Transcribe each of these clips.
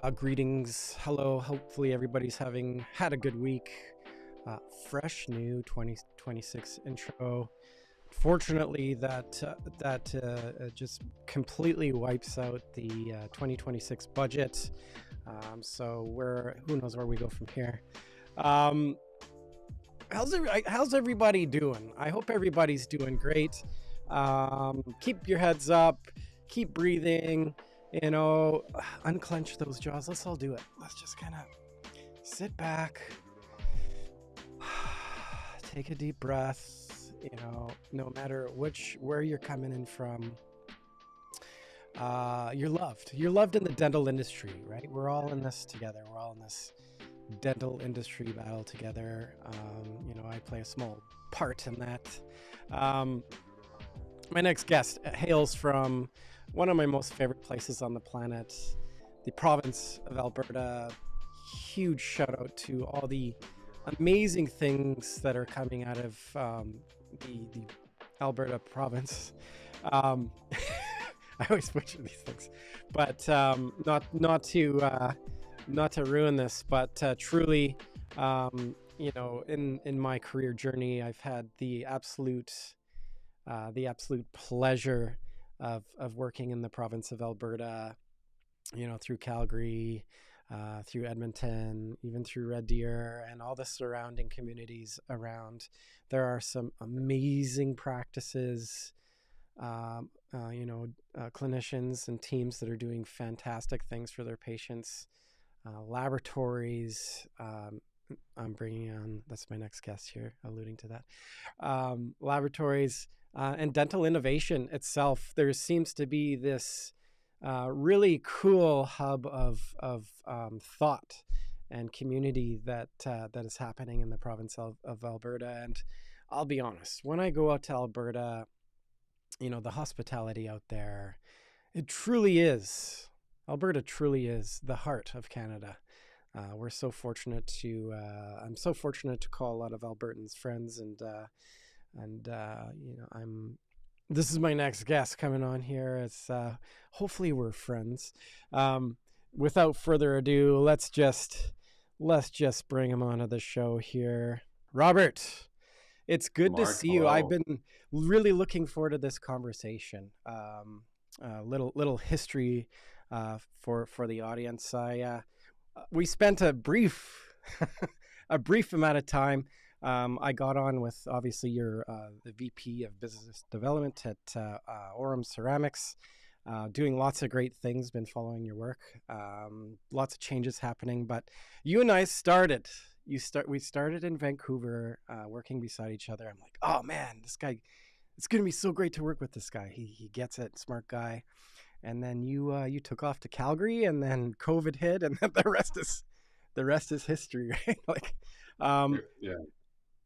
Greetings. Hello. Hopefully everybody's having had a good week. Fresh new 2026 intro. Fortunately, that just completely wipes out the 2026 budget. So who knows where we go from here. Um, how's everybody doing? I hope everybody's doing great. Keep your heads up. Keep breathing. Unclench those jaws. Let's all do it. Let's just kind of sit back, take a deep breath. No matter where you're coming in from, you're loved. You're loved in the dental industry, right? We're all in this together. We're all in this dental industry battle together. I play a small part in that. My next guest hails from one of my most favorite places on the planet, the province of Alberta. Huge shout out to all the amazing things that are coming out of the Alberta province. I always butcher these things, but not to ruin this, but truly, in my career journey, I've had the absolute pleasure of working in the province of Alberta, through Calgary, through Edmonton, even through Red Deer and all the surrounding communities around. There are some amazing practices, clinicians and teams that are doing fantastic things for their patients, laboratories. I'm bringing on, that's my next guest here, alluding to that, laboratories, and dental innovation itself. There seems to be this really cool hub of thought and community that is happening in the province of Alberta. And I'll be honest, when I go out to Alberta, the hospitality out there, Alberta truly is the heart of Canada. We're so fortunate I'm so fortunate to call a lot of Albertans friends, this is my next guest coming on here. It's hopefully we're friends. Without further ado, let's just bring him onto the show here. Robert, it's good Mark, to see you. hello. I've been really looking forward to this conversation. Little history for the audience. We spent a brief amount of time. I got on with, obviously, you're the VP of Business Development at Aurum Ceramics, doing lots of great things, been following your work. Lots of changes happening, but you and I we started in Vancouver, working beside each other. I'm like, oh man, this guy, it's going to be so great to work with this guy. He gets it, smart guy. And then you took off to Calgary, and then COVID hit, and then the rest is history, right? Like, Yeah.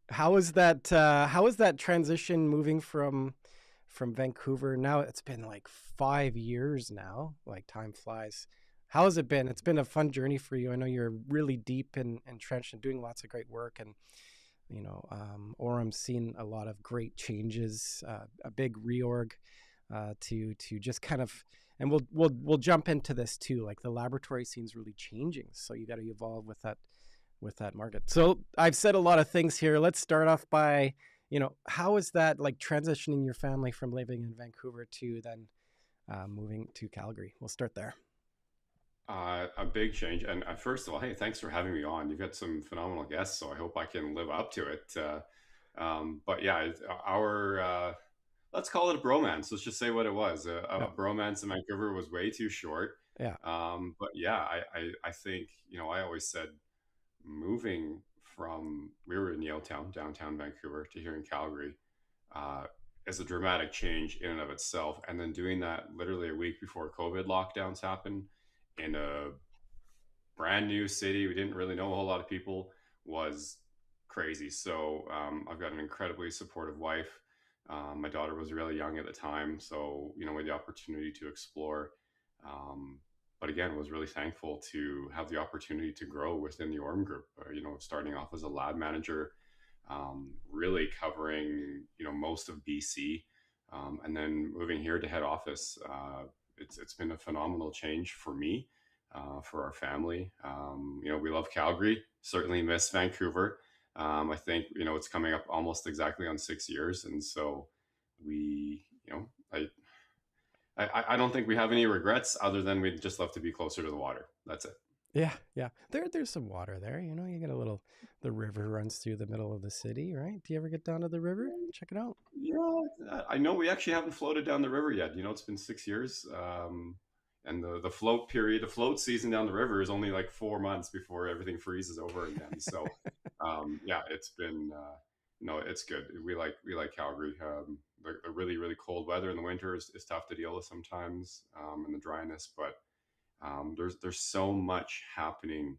how is that transition moving from Vancouver? Now it's been like 5 years now. Like, time flies. How has it been? It's been a fun journey for you. I know you're really deep and entrenched and doing lots of great work, and Aurum's seen a lot of great changes, a big reorg, to just kind of, and we'll jump into this too. Like, the laboratory scene's really changing, so you got to evolve with that market. So I've said a lot of things here. Let's start off by, how is that, like, transitioning your family from living in Vancouver to then moving to Calgary? We'll start there. A big change. And first of all, hey, thanks for having me on. You've got some phenomenal guests, so I hope I can live up to it. But yeah, let's call it a bromance. Let's just say what it was. A Yeah. bromance in Vancouver was way too short. Yeah. But yeah, I think, I always said moving from, we were in Yaletown, downtown Vancouver, to here in Calgary, uh, is a dramatic change in and of itself. And then doing that literally a week before COVID lockdowns happened in a brand new city, we didn't really know a whole lot of people, was crazy. So I've got an incredibly supportive wife. My daughter was really young at the time, so we had the opportunity to explore. Um, but again, was really thankful to have the opportunity to grow within the Aurum Group. Starting off as a lab manager, really covering most of BC, and then moving here to head office. It's been a phenomenal change for me. for our family. We love Calgary, certainly miss Vancouver. I think, it's coming up almost exactly on 6 years. And so we, I don't think we have any regrets other than we'd just love to be closer to the water. That's it. Yeah, yeah. There's some water there. You get a little. The river runs through the middle of the city, right? Do you ever get down to the river? Check it out. Yeah, I know we actually haven't floated down the river yet. It's been 6 years. And the float season down the river is only like 4 months before everything freezes over again. So, yeah, it's been, no, it's good. We like Calgary. The really, really cold weather in the winter is tough to deal with sometimes, and the dryness, but there's so much happening,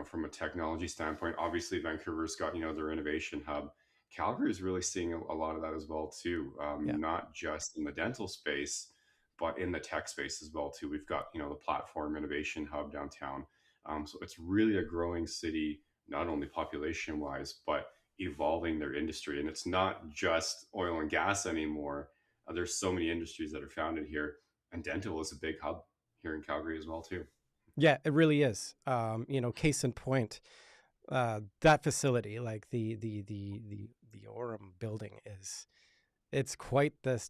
from a technology standpoint. Obviously, Vancouver's got, their innovation hub. Calgary is really seeing a lot of that as well too. Yeah. Not just in the dental space, but in the tech space as well too. We've got, the platform innovation hub downtown. So it's really a growing city, not only population wise, but evolving their industry. And it's not just oil and gas anymore. There's so many industries that are founded here, and dental is a big hub here in Calgary as well too. Yeah, it really is. Case in point, that facility, like the Aurum building, it's quite the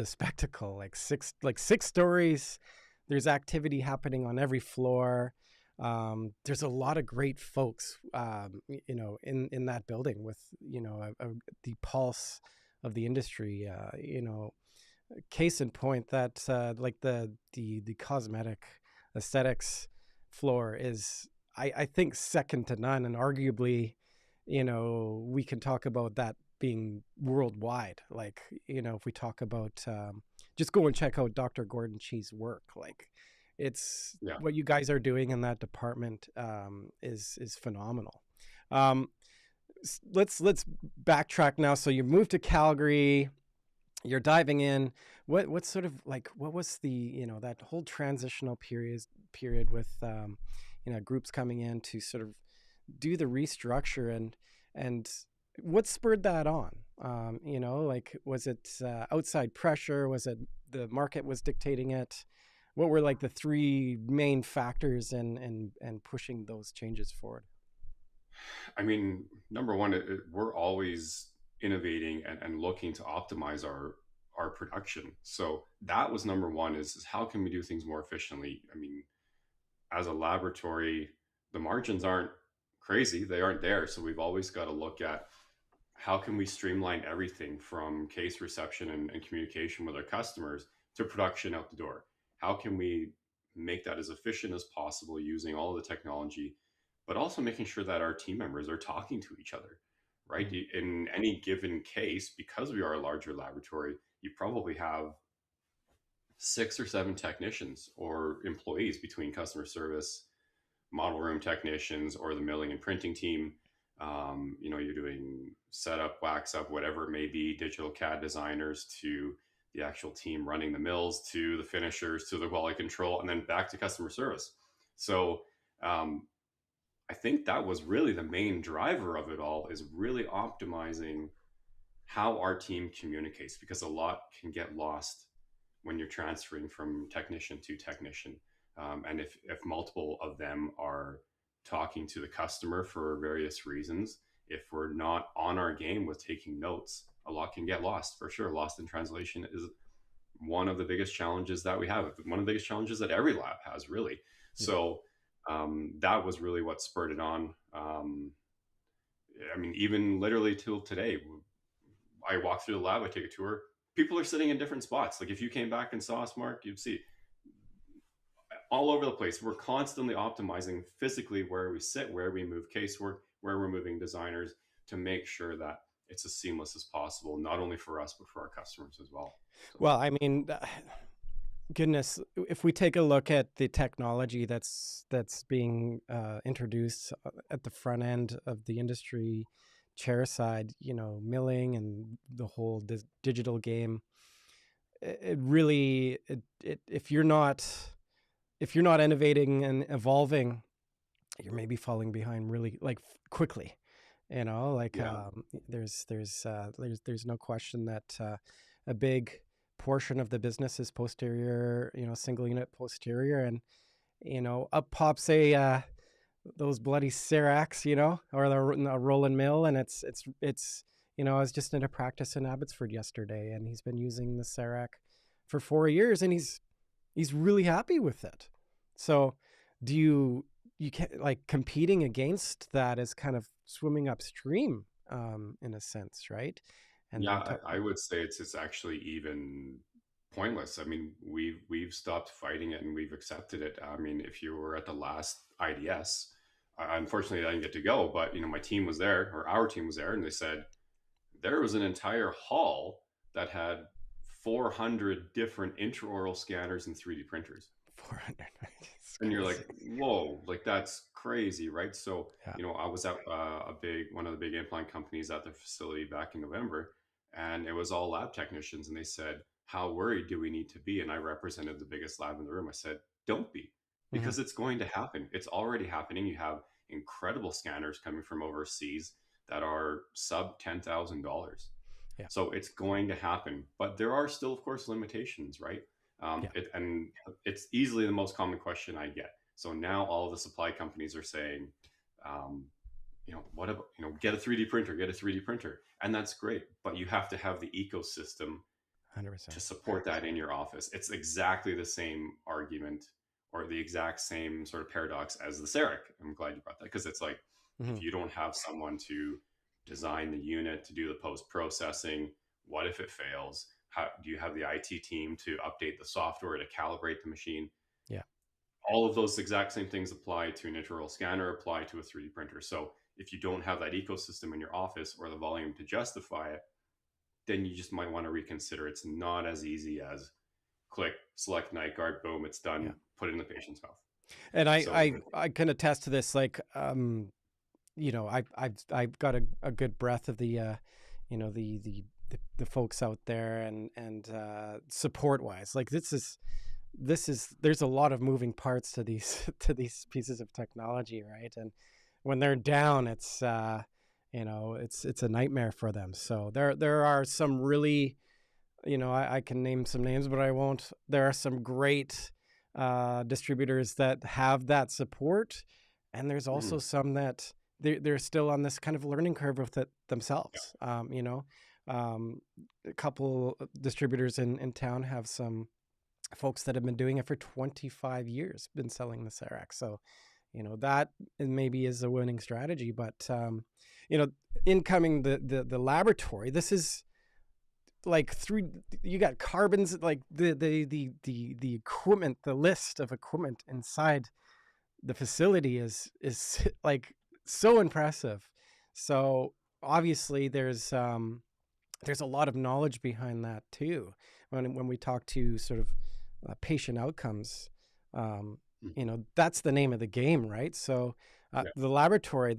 spectacle. Like six stories. There's activity happening on every floor. There's a lot of great folks, in that building with the pulse of the industry. Case in point that like the cosmetic aesthetics floor is, I think, second to none, and arguably, we can talk about that being worldwide. Like, if we talk about, just go and check out Dr. Gordon Chee's work. Like, it's Yeah. what you guys are doing in that department, is phenomenal. Um, let's backtrack now. So you moved to Calgary. You're diving in. What's sort of like, what was the, that whole transitional period with, groups coming in to sort of do the restructure, and what spurred that on? Like, was it outside pressure? Was it the market was dictating it? What were like the three main factors in pushing those changes forward? I mean, number one, we're always innovating and looking to optimize our production. So that was number one, is how can we do things more efficiently? I mean, as a laboratory, the margins aren't crazy. They aren't there. So we've always got to look at how can we streamline everything from case reception and communication with our customers to production out the door? How can we make that as efficient as possible using all of the technology, but also making sure that our team members are talking to each other, right? In any given case, because we are a larger laboratory, you probably have 6 or 7 technicians or employees between customer service, model room technicians, or the milling and printing team. You're doing setup, wax up, whatever it may be, digital CAD designers, to the actual team running the mills, to the finishers, to the quality control, and then back to customer service. So I think that was really the main driver of it all, is really optimizing how our team communicates, because a lot can get lost when you're transferring from technician to technician. And if multiple of them are talking to the customer for various reasons, if we're not on our game with taking notes, a lot can get lost, for sure. Lost in translation is one of the biggest challenges that we have, one of the biggest challenges that every lab has, really. So that was really what spurred it on. I mean, even literally till today, I walk through the lab, I take a tour, people are sitting in different spots. Like, if you came back and saw us, Mark, you'd see all over the place. We're constantly optimizing physically where we sit, where we move casework, where we're moving designers, to make sure that it's as seamless as possible, not only for us, but for our customers as well. So. Well, I mean, goodness, if we take a look at the technology that's being introduced at the front end of the industry, chair side, milling and the whole digital game, it really, if you're not innovating and evolving, you're maybe falling behind really, like, quickly. There's no question that a big portion of the business is posterior, single unit posterior, and up pops a those bloody Ceracs, or a roll and mill, and it's I was just in a practice in Abbotsford yesterday, and he's been using the Cerac for 4 years, and he's really happy with it. So do you can't, like, competing against that is kind of swimming upstream, in a sense, right? And Yeah, I would say it's actually even pointless. I mean, we've stopped fighting it and we've accepted it. I mean, if you were at the last IDS, unfortunately I didn't get to go, but my team was there, or our team was there, and they said there was an entire hall that had 400 different intraoral scanners and 3D printers. 400. And you're like, whoa, like that's crazy, right? So, Yeah. I was at one of the big implant companies at the facility back in November, and it was all lab technicians, and they said, how worried do we need to be? And I represented the biggest lab in the room. I said, don't be, because it's going to happen. It's already happening. You have incredible scanners coming from overseas that are sub $10,000. Yeah. So it's going to happen, but there are still, of course, limitations, right? Yeah. And it's easily the most common question I get. So now all of the supply companies are saying, what about, get a 3D printer, get a 3D printer. And that's great, but you have to have the ecosystem 100%. to support that in your office. It's exactly the same argument, or the exact same sort of paradox as the Cerac. I'm glad you brought that, because it's like, if you don't have someone to design the unit, to do the post-processing, what if it fails? How do you have the IT team to update the software to calibrate the machine? Yeah. All of those exact same things apply to an intraoral scanner, apply to a 3D printer. So if you don't have that ecosystem in your office or the volume to justify it, then you just might want to reconsider. It's not as easy as click, select night guard, boom, it's done, put it in the patient's mouth. And I can attest to this. Like, I've got a good breadth of the the folks out there, and support wise, like this is there's a lot of moving parts to these to these pieces of technology, right? And when they're down, it's it's a nightmare for them. So there are some really, I can name some names, but I won't. There are some great distributors that have that support, and there's also some that they're still on this kind of learning curve with it themselves. A couple distributors in town have some folks that have been doing it for 25 years, been selling the Cerac. So, that maybe is a winning strategy. But, incoming the laboratory, this is like you got carbons, like the equipment, the list of equipment inside the facility is like so impressive. So obviously there's a lot of knowledge behind that too. When we talk to sort of patient outcomes, that's the name of the game, right? So the laboratory,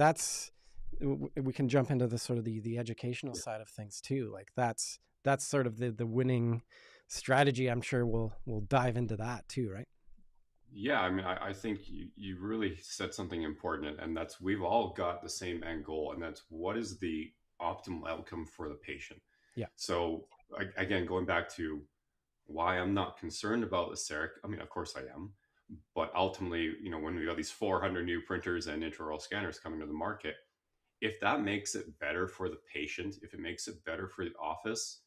we can jump into the sort of the educational side of things too. Like that's sort of the winning strategy. I'm sure we'll dive into that too, right? Yeah, I mean, I think you really said something important, and that's we've all got the same end goal, and that's what is the optimal outcome for the patient. Yeah. So again, going back to why I'm not concerned about the Cerac, I mean, of course I am, but ultimately, when we got these 400 new printers and intraoral scanners coming to the market, if that makes it better for the patient, if it makes it better for the office,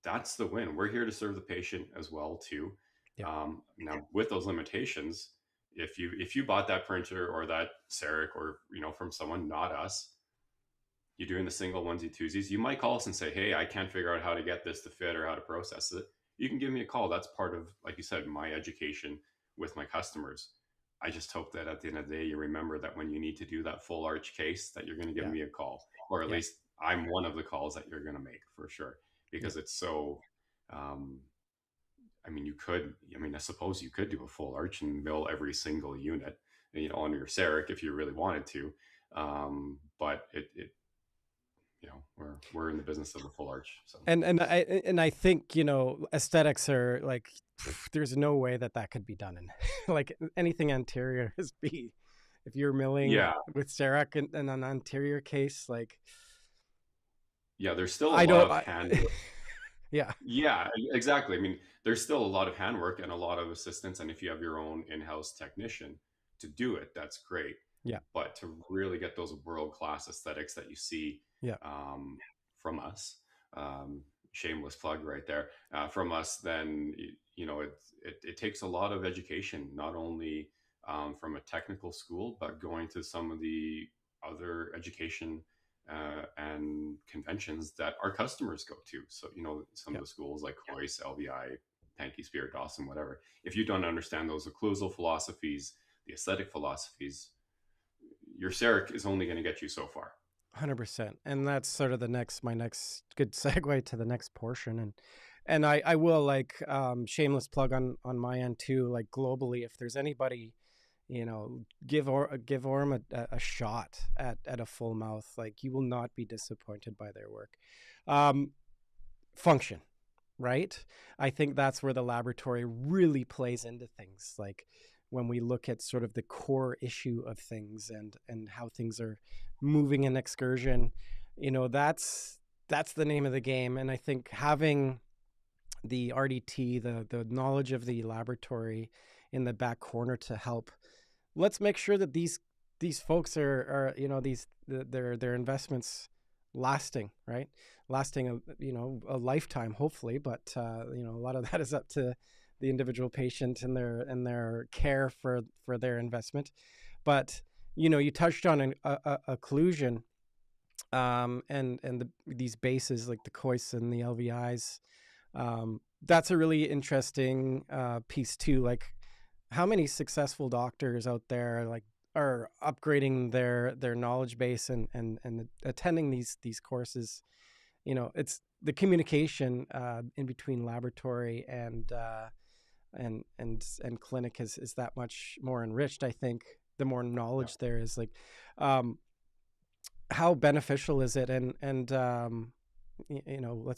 that's the win. We're here to serve the patient as well too. Yeah. Now, with those limitations, if you bought that printer or that Cerac, or from someone, not us, you're doing the single onesie twosies, you might call us and say, hey, I can't figure out how to get this to fit or how to process it. You can give me a call. That's part of, like you said, my education with my customers. I just hope that at the end of the day, you remember that when you need to do that full arch case, that you're going to give me a call, or at least I'm one of the calls that you're going to make for sure, because it's so, I suppose you could do a full arch and mill every single unit, on your Cerac if you really wanted to. But we're in the business of the full arch. So. And I think, aesthetics are like, there's no way that could be done in like anything anterior is B. If you're milling with Cerac and an anterior case, like, there's still a lot of hand. Yeah. Yeah, exactly. I mean, there's still a lot of handwork and a lot of assistance, and if you have your own in-house technician to do it, that's great. Yeah. But to really get those world-class aesthetics that you see Yeah. um, from us, um, shameless plug right there, from us, then it takes a lot of education, not only from a technical school, but going to some of the other education and conventions that our customers go to. So, some of Yeah. the schools like Hoyce, LVI, Pankey, Spirit, Dawson, whatever. If you don't understand those occlusal philosophies, the aesthetic philosophies, your CERIC is only going to get you so far. 100%. And that's sort of my next good segue to the next portion. And I will, like, shameless plug on my end too, like globally, if there's anybody, give Aurum a shot at a full mouth. Like, you will not be disappointed by their work. Function, right? I think that's where the laboratory really plays into things. Like, when we look at sort of the core issue of things and how things are moving in excursion, that's the name of the game. And I think having the RDT, the knowledge of the laboratory in the back corner to help, let's make sure that these folks are their investments lasting, right? Lasting a lifetime, hopefully, but a lot of that is up to the individual patient and their care for their investment. But you touched on occlusion, and these bases like the COIS and the LVIs. That's a really interesting piece too. Like, how many successful doctors out there like are upgrading their knowledge base and attending these courses? It's the communication in between laboratory and clinic is that much more enriched. I think the more Yeah. knowledge there is, like, how beneficial is it?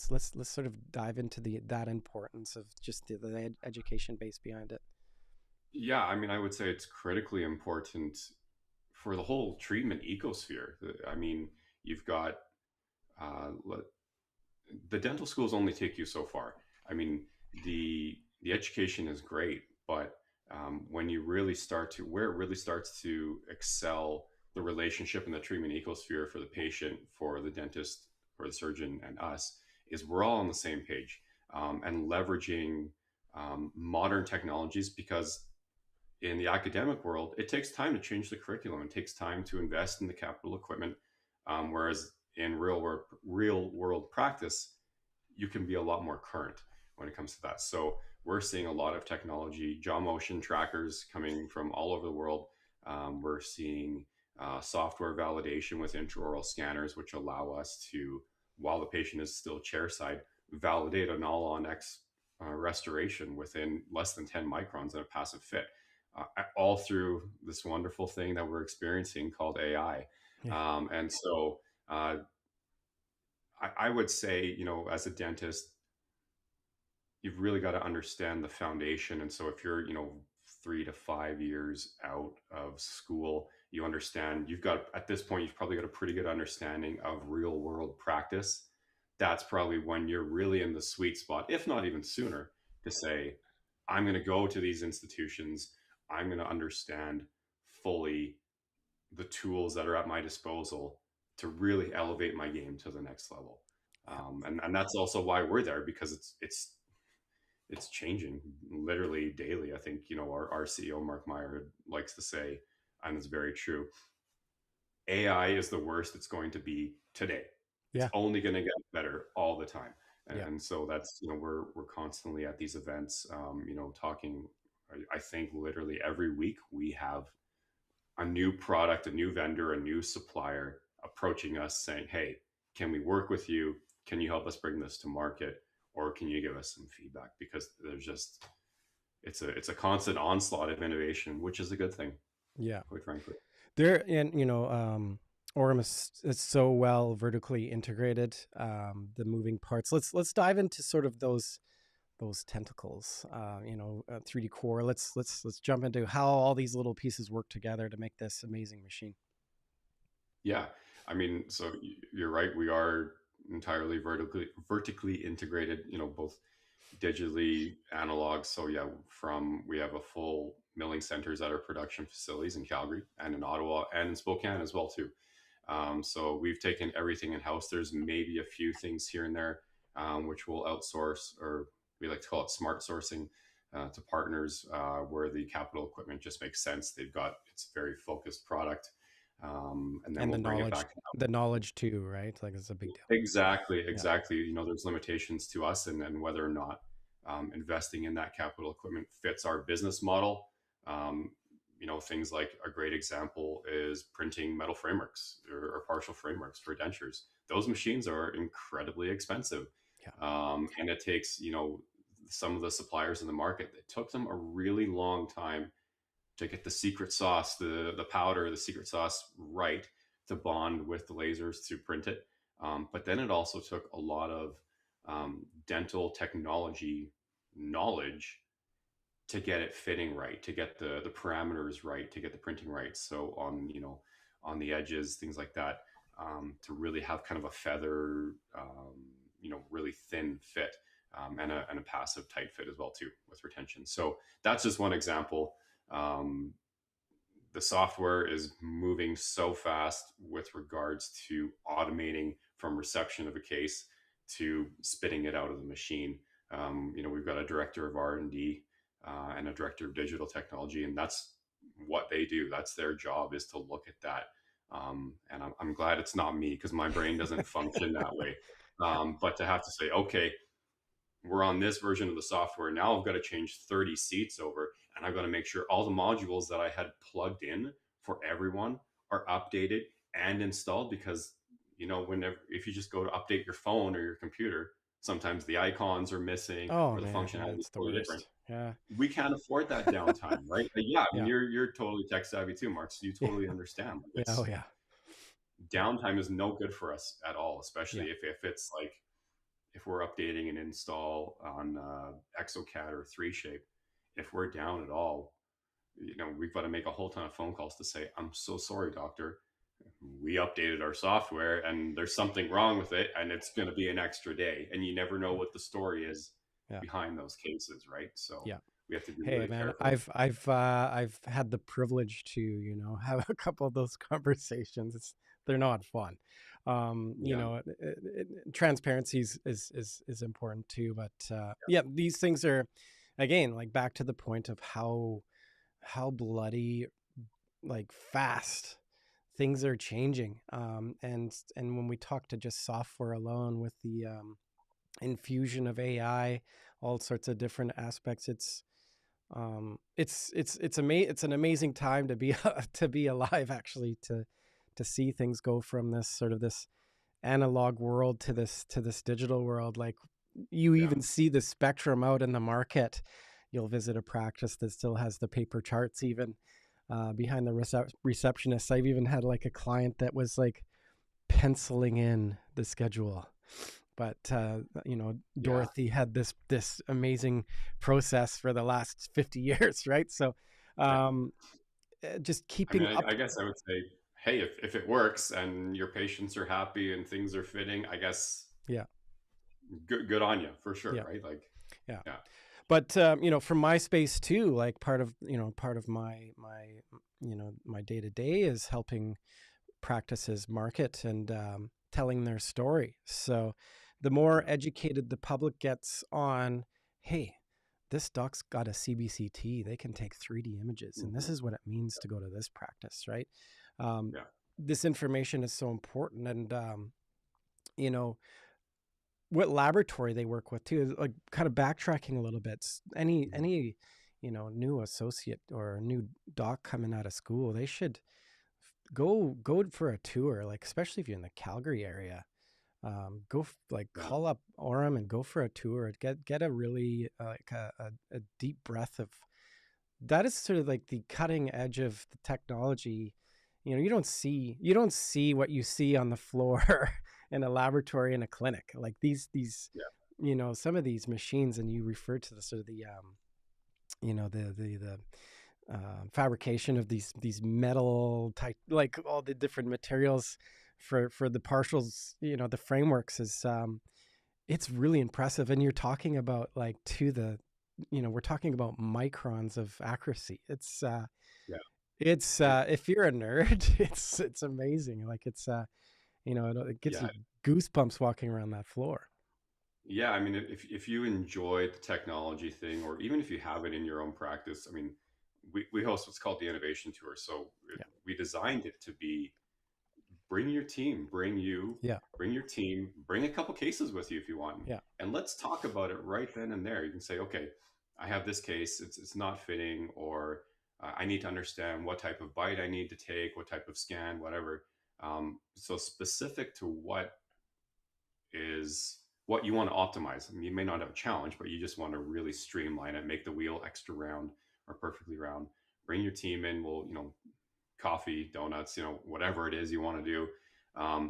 Let's sort of dive into that importance of just the education base behind it. Yeah, I mean, I would say it's critically important for the whole treatment ecosphere. I mean, you've got uh, the dental schools only take you so far. I mean, the education is great, but when you really start to where it really starts to excel, the relationship in the treatment ecosphere for the patient, for the dentist, for the surgeon, and us, is we're all on the same page, and leveraging modern technologies, because in the academic world, it takes time to change the curriculum. It takes time to invest in the capital equipment. Whereas in real world practice, you can be a lot more current when it comes to that. So we're seeing a lot of technology, jaw motion trackers coming from all over the world. We're seeing software validation with intraoral scanners, which allow us to, while the patient is still chairside, validate an all-on X restoration within less than 10 microns in a passive fit, all through this wonderful thing that we're experiencing called AI. Yeah. And so I would say, as a dentist, you've really got to understand the foundation. And so if you're, 3 to 5 years out of school, you understand you've got, at this point, you've probably got a pretty good understanding of real world practice. That's probably when you're really in the sweet spot, if not even sooner, to say, I'm going to go to these institutions. I'm going to understand fully the tools that are at my disposal to really elevate my game to the next level. Yeah. And that's also why we're there, because it's changing literally daily. I think, our CEO, Mark Meyer, likes to say, and it's very true, AI is the worst it's going to be today. It's Yeah. only going to get better all the time. Yeah. And so that's, we're constantly at these events, talking. I think literally every week we have a new product, a new vendor, a new supplier approaching us saying, hey, can we work with you? Can you help us bring this to market? Or can you give us some feedback? Because there's just, it's a constant onslaught of innovation, which is a good thing, Yeah. quite frankly. There, and Aurum is so well vertically integrated. The moving parts. Let's dive into sort of those tentacles. 3D core. Let's jump into how all these little pieces work together to make this amazing machine. Yeah. I mean, so you're right. We are entirely vertically integrated, both digitally analog. So yeah, we have a full milling centers at our production facilities in Calgary and in Ottawa and in Spokane as well too. So we've taken everything in house. There's maybe a few things here and there which we'll outsource, or we like to call it smart sourcing, to partners where the capital equipment just makes sense. It's a very focused product, and then And we'll bring it back. the knowledge too, right? Like it's a big deal. Exactly, Yeah. exactly. There's limitations to us, and whether or not investing in that capital equipment fits our business model. Um, things like a great example is printing metal frameworks or partial frameworks for dentures. Those machines are incredibly expensive. Yeah. And it takes, some of the suppliers in the market, it took them a really long time to get the secret sauce, the powder, the secret sauce right to bond with the lasers to print it. But then it also took a lot of dental technology knowledge to get it fitting right, to get the parameters right, to get the printing right. So on the edges, things like that, to really have kind of a feather, really thin fit, and a passive tight fit as well too with retention. So that's just one example. The software is moving so fast with regards to automating from reception of a case to spitting it out of the machine. We've got a director of R&D and a director of digital technology, and that's what they do. That's their job, is to look at that. And I'm glad it's not me, because my brain doesn't function that way. But to have to say, okay, we're on this version of the software. Now I've got to change 30 seats over, and I've got to make sure all the modules that I had plugged in for everyone are updated and installed, because, if you just go to update your phone or your computer, sometimes the icons are missing, Oh or the man, functionality is it's the totally worst. different. Yeah. We can't afford that downtime, right? But yeah, I mean, Yeah. you're totally tech savvy too, Mark. So you Yeah. totally understand. Yeah. Oh yeah. Downtime is no good for us at all, Yeah. especially if it's like, if we're updating an install on exocad or 3Shape. If we're down at all, we've got to make a whole ton of phone calls to say, I'm so sorry, doctor, we updated our software and there's something wrong with it, and it's going to be an extra day. And you never know what the story is Yeah. behind those cases, right? So Yeah. we have to be Hey really man, careful. I've had the privilege to, have a couple of those conversations. They're not fun. Yeah. Transparency is important too, but yeah, these things are, again, like back to the point of how bloody like fast things are changing. And when we talk to just software alone, with the infusion of AI, all sorts of different aspects, it's an amazing time to be to be alive, actually, to see things go from this analog world to this digital world. Like, you Yeah. even see the spectrum out in the market. You'll visit a practice that still has the paper charts, even behind the receptionist. I've even had like a client that was like penciling in the schedule. But Dorothy had this amazing process for the last 50 years, right? So just I mean, keeping up. I guess I would say, hey, if it works and your patients are happy and things are fitting, I guess, Yeah. good on you for sure, Yeah. right? Like, Yeah. yeah. But from my space too, like part of my my day to day is helping practices market and telling their story. So the more educated the public gets on, hey, this doc's got a CBCT, they can take 3D images, and this is what it means to go to this practice, right? Yeah. This information is so important. And what laboratory they work with too, like kind of backtracking a little bit. Any new associate or new doc coming out of school, they should go for a tour, like especially if you're in the Calgary area. Call up Aurum and go for a tour. Get a really a deep breath of that. Is sort of like the cutting edge of the technology. You don't see what you see on the floor in a laboratory, in a clinic. Like these some of these machines, and you refer to the sort of the fabrication of these metal type, like all the different materials for the partials, the frameworks is it's really impressive. And you're talking about like we're talking about microns of accuracy. Yeah. It's It, if you're a nerd, it's amazing. Like it gives yeah. you goosebumps walking around that floor. Yeah. I mean, if you enjoy the technology thing, or even if you have it in your own practice, I mean, we host what's called the innovation tour. So Yeah. we designed it to be bring your team, Yeah. bring your team, bring a couple cases with you if you want, Yeah. and let's talk about it right then and there. You can say, okay, I have this case, it's not fitting, or I need to understand what type of bite I need to take, what type of scan, whatever. So specific to what you want to optimize. I mean, you may not have a challenge, but you just want to really streamline it, make the wheel extra round or perfectly round. Bring your team in. We'll, coffee, donuts, whatever it is you want to do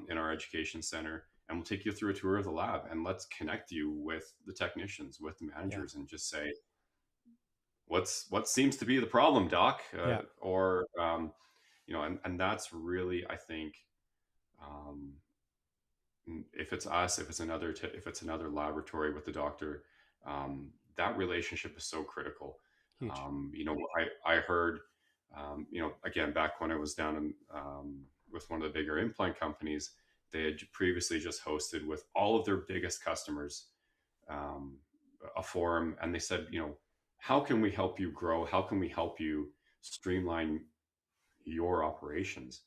in our education center. And we'll take you through a tour of the lab, and let's connect you with the technicians, with the Yeah. managers, and just say, what seems to be the problem, doc? Yeah. Or, and that's really, I think, um, if it's us, if it's another laboratory with the doctor, that relationship is so critical. Huge. I heard, again, back when I was down with one of the bigger implant companies, they had previously just hosted with all of their biggest customers um, a forum, and they said, how can we help you grow? How can we help you streamline your operations?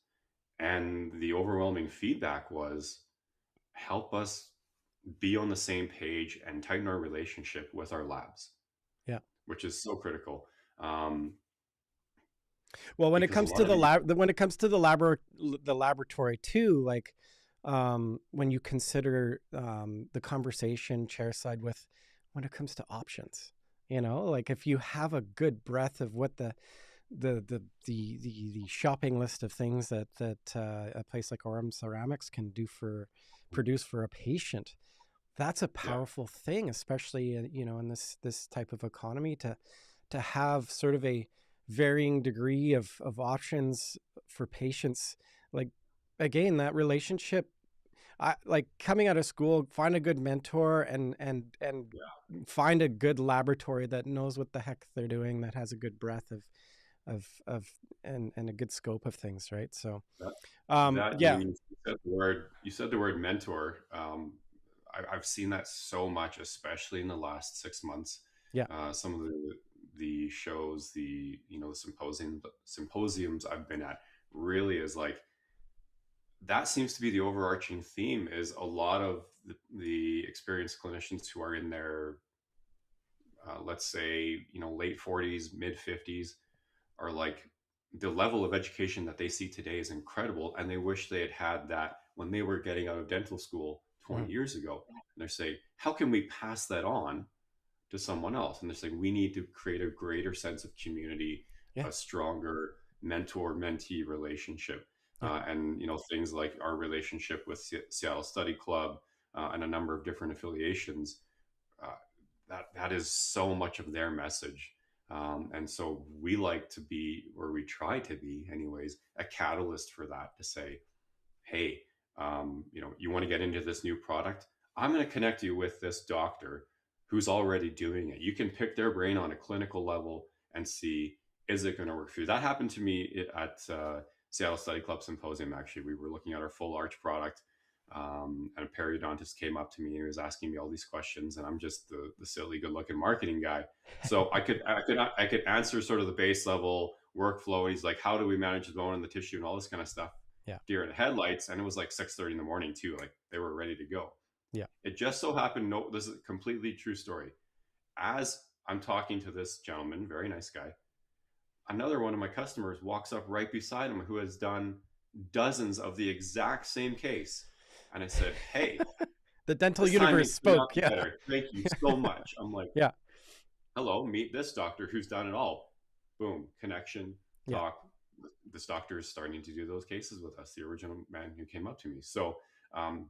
And the overwhelming feedback was, help us be on the same page and tighten our relationship with our labs, Yeah. which is so critical. Um, Well, when it because a comes lot to of these, the laboratory too, like when you consider the conversation chairside with when it comes to options, like if you have a good breadth of what the shopping list of things that a place like Aurum Ceramics can produce for a patient, that's a yeah, powerful thing, especially in this type of economy to have sort of a varying degree of options for patients. Like again, that relationship, I like coming out of school, find a good mentor and yeah, find a good laboratory that knows what the heck they're doing, that has a good breadth of and a good scope of things, right? So that, I yeah. mean, you said the word mentor. I've seen that so much, especially in the last 6 months. Yeah. Some of the shows, the symposiums I've been at, really is like, that seems to be the overarching theme, is a lot of the experienced clinicians who are in their let's say, late 40s, mid 50s, are like, the level of education that they see today is incredible, and they wish they had had that when they were getting out of dental school 20 Mhm. years ago. And they're saying, how can we pass that on to someone else? And they're saying, we need to create a greater sense of community, Yeah. a stronger mentor mentee relationship. Yeah. And things like our relationship with Seattle Study Club, and a number of different affiliations, uh, that is so much of their message. And so we like to be, or we try to be anyways, a catalyst for that, to say, hey, you want to get into this new product? I'm going to connect you with this doctor who's already doing it. You can pick their brain on a clinical level and see, is it going to work for you? That happened to me at Seattle Study Club Symposium. Actually, we were looking at our full arch product, and a periodontist came up to me and he was asking me all these questions, and I'm just the silly, good-looking marketing guy. So I could answer sort of the base level workflow, and he's like, "How do we manage the bone and the tissue and all this kind of stuff?" Yeah. Deer in the headlights, and it was like 6:30 in the morning too. Like, they were ready to go. Yeah. It just so happened. No, this is a completely true story. As I'm talking to this gentleman, very nice guy, another one of my customers walks up right beside him, who has done dozens of the exact same case. And I said, hey, The dental this time universe you could not spoke. be Yeah. better. Thank you so much. I'm like, Yeah. hello, meet this doctor who's done it all. Boom, connection, Yeah. talk. This doctor is starting to do those cases with us, the original man who came up to me. So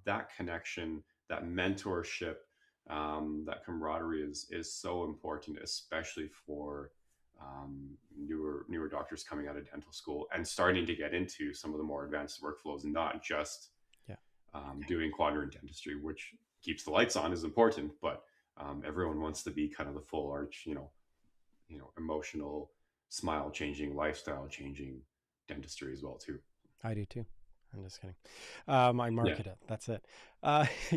that connection, that mentorship, that camaraderie is so important, especially for newer doctors coming out of dental school and starting to get into some of the more advanced workflows, and not just doing quadrant dentistry, which keeps the lights on, is important, but everyone wants to be kind of the full arch, emotional, smile changing, lifestyle changing dentistry as well too. I do too. I'm just kidding. I Yeah, market it. That's it.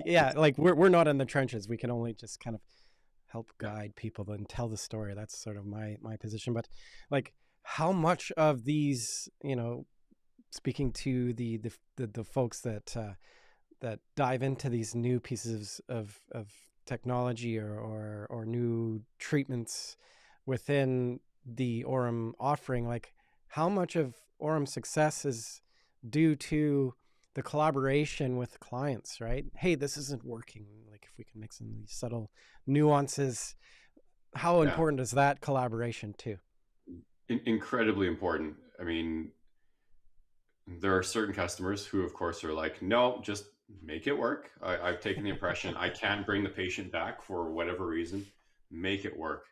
Yeah, like we're not in the trenches. We can only just kind of help yeah, guide people and tell the story. That's sort of my position. But like, how much of these, speaking to the folks that dive into these new pieces of technology or new treatments within the Aurum offering, like how much of Aurum's success is due to the collaboration with clients, right? Hey, this isn't working. Like if we can make some of these subtle nuances, how yeah. important is that collaboration too? Incredibly important. I mean, there are certain customers who, of course, are like, no, just make it work. I've taken the impression I can't bring the patient back for whatever reason. Make it work.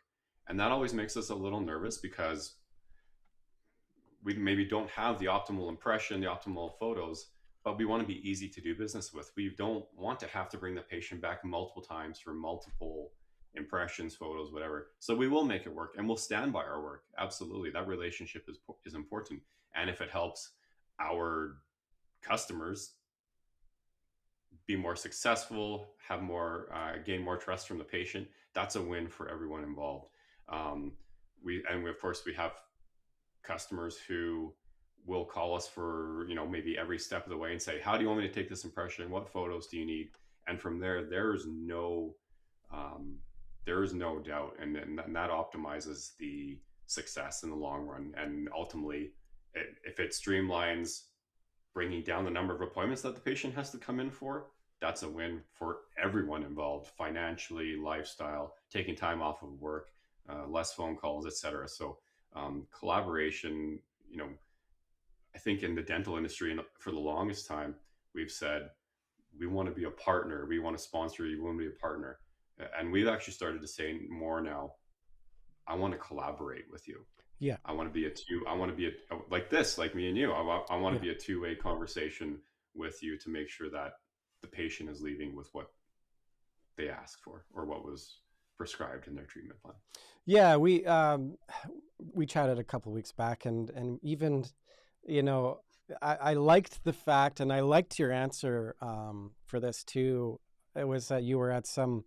And that always makes us a little nervous because we maybe don't have the optimal impression, the optimal photos, but we want to be easy to do business with. We don't want to have to bring the patient back multiple times for multiple impressions, photos, whatever. So we will make it work and we'll stand by our work. Absolutely. That relationship is important. And if it helps our customers be more successful, have more, gain more trust from the patient, that's a win for everyone involved. Um, we of course we have customers who will call us for maybe every step of the way and say, how do you want me to take this impression, what photos do you need? And from there um, there is no doubt, and that optimizes the success in the long run. And ultimately, if it streamlines bringing down the number of appointments that the patient has to come in for, that's a win for everyone involved, financially, lifestyle, taking time off of work, less phone calls, etc. So collaboration, I think in the dental industry, and for the longest time, we've said we want to be a partner, we want to sponsor you, we want to be a partner, and we've actually started to say more now. I want to collaborate with you. Yeah, I want to be a two. I want to be like this, like me and you. I want to yeah. be a two-way conversation with you to make sure that the patient is leaving with what they asked for or what was prescribed in their treatment plan. Yeah, we chatted a couple weeks back, and even, you know, I liked the fact, and I liked your answer for this too. It was that you were at some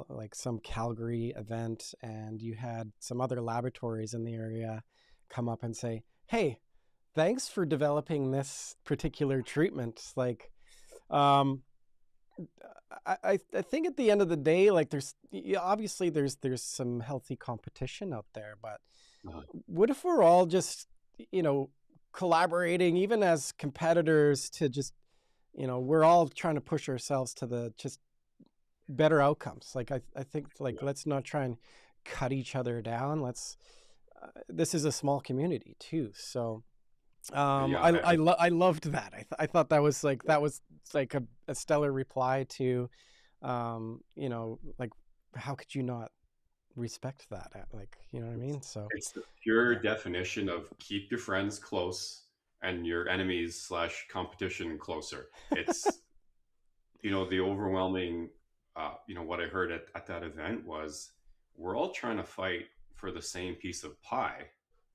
like some Calgary event, and you had some other laboratories in the area come up and say, "Hey, thanks for developing this particular treatment." Like, um, I think at the end of the day, like there's obviously there's some healthy competition out there, but Uh, what if we're all just, you know, collaborating even as competitors to just, we're all trying to push ourselves to the just better outcomes. Like I think like yeah, let's not try and cut each other down. Let's this is a small community too. So yeah. I loved that. I thought that was like like a stellar reply to like how could you not respect that? Like, you know what I mean? So It's the pure yeah. definition of keep your friends close and your enemies slash competition closer. It's the overwhelming, what I heard at that event was we're all trying to fight for the same piece of pie.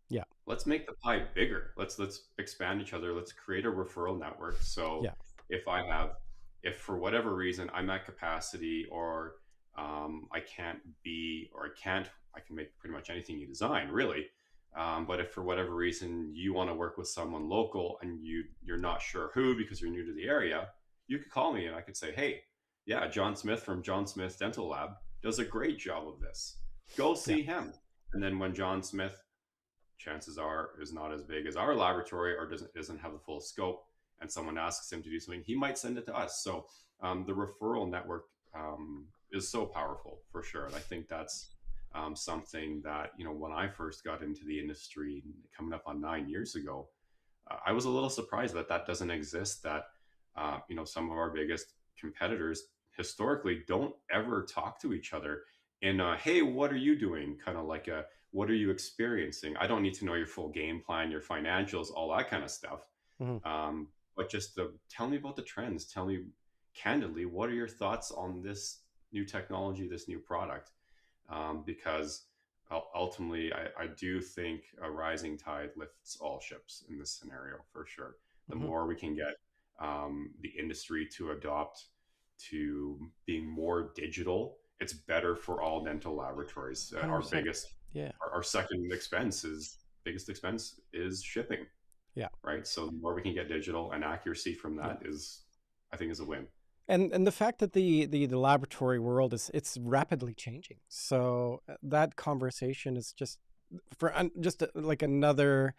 Yeah. Let's make the pie bigger. Let's expand each other. Let's create a referral network. So Yeah. if I have, if for whatever reason I'm at capacity, or I can't be, or I can make pretty much anything you design, really. But if for whatever reason you want to work with someone local and you're not sure who because you're new to the area, you could call me and I could say, hey, yeah, John Smith from John Smith Dental Lab does a great job of this. Go Yeah. see him. And then when John Smith, chances are, is not as big as our laboratory or doesn't have the full scope, and someone asks him to do something, he might send it to us. So the referral network is so powerful for sure. And I think that's something that, when I first got into the industry coming up on 9 years ago, I was a little surprised that that doesn't exist. That some of our biggest competitors historically don't ever talk to each other in a, hey, what are you doing, kind of like a, what are you experiencing? I don't need to know your full game plan, your financials, all that kind of stuff. Mhm. but just tell me about the trends. Tell me candidly, what are your thoughts on this new technology, this new product? Because ultimately, I do think a rising tide lifts all ships in this scenario for sure. The Mm-hmm. more we can get the industry to adopt to being more digital, it's better for all dental laboratories. Our 100%. biggest, Yeah. our second expense is biggest expense is shipping, Yeah. right? So the more we can get digital and accuracy from Yeah. that is, I think, is a win. And the fact that the laboratory world it's rapidly changing. So that conversation is just like another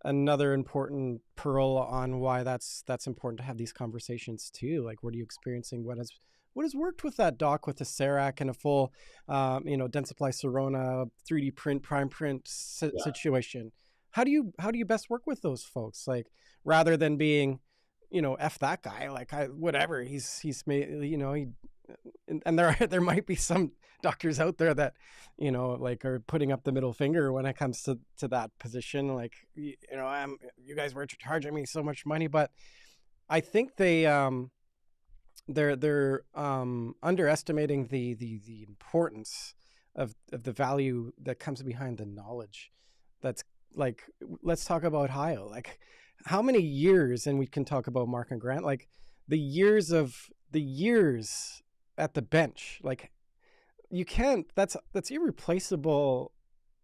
important pearl on why that's important to have these conversations too. Like, what are you experiencing? What has worked with that doc with the CERAC and a full, Dentsply Sirona 3D print, prime print Yeah, situation? How do you best work with those folks? Like, rather than being, F that guy, like, whatever, he's made, and there might be some doctors out there that, like, are putting up the middle finger when it comes to that position. Like, you guys were charging me so much money, but I think they're underestimating the importance of the value that comes behind the knowledge. That's like, let's talk about Hio. Like, how many years, and we can talk about Marc and Grant, like the years at the bench. Like, you can't, that's irreplaceable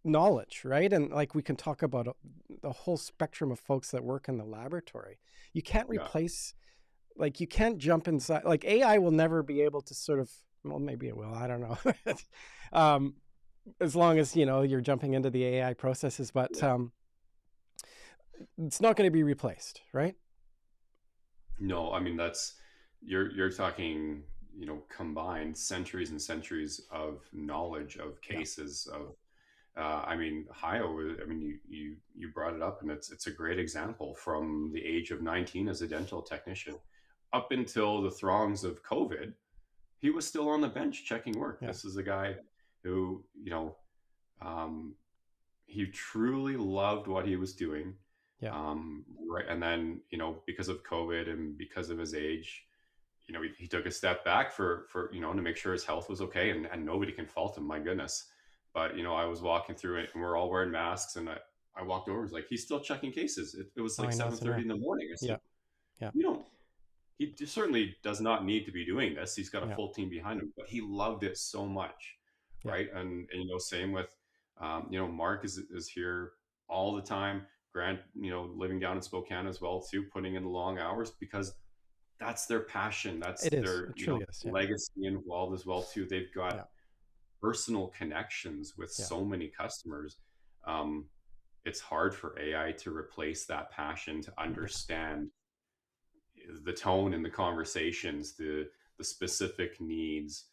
knowledge, right? And like, we can talk about the whole spectrum of folks that work in the laboratory. You can't yeah, replace, like, you can't jump inside. Like, AI will never be able to sort of, well, maybe it will, I don't know. um, as long as, you're jumping into the AI processes, but yeah. it's not going to be replaced, right? No, I mean that's you're talking, combined centuries and centuries of knowledge of Yeah. cases of I mean, Hio, I mean, you brought it up, and it's a great example from the age of 19 as a dental technician up until the throngs of COVID. He was still on the bench checking work. Yeah. This is a guy who, um, he truly loved what he was doing. Yeah. Right. And then, because of COVID and because of his age, he took a step back for, to make sure his health was okay, and nobody can fault him. My goodness. But, I was walking through it and we're all wearing masks, and I walked over, it was like, he's still checking cases. It was Oh, like I know. 7:30 in the morning. I said, Yeah. Yeah. you don't, certainly does not need to be doing this. He's got a Yeah. full team behind him, but he loved it so much. Yeah. Right. And same with, Mark is here all the time. Grant, living down in Spokane as well too, putting in the long hours because that's their passion. That's It is. their, It truly is. Yeah. legacy involved as well too. They've got Yeah. personal connections with Yeah. so many customers. Um, it's hard for AI to replace that passion, to Yeah. understand the tone in the conversations, the specific needs,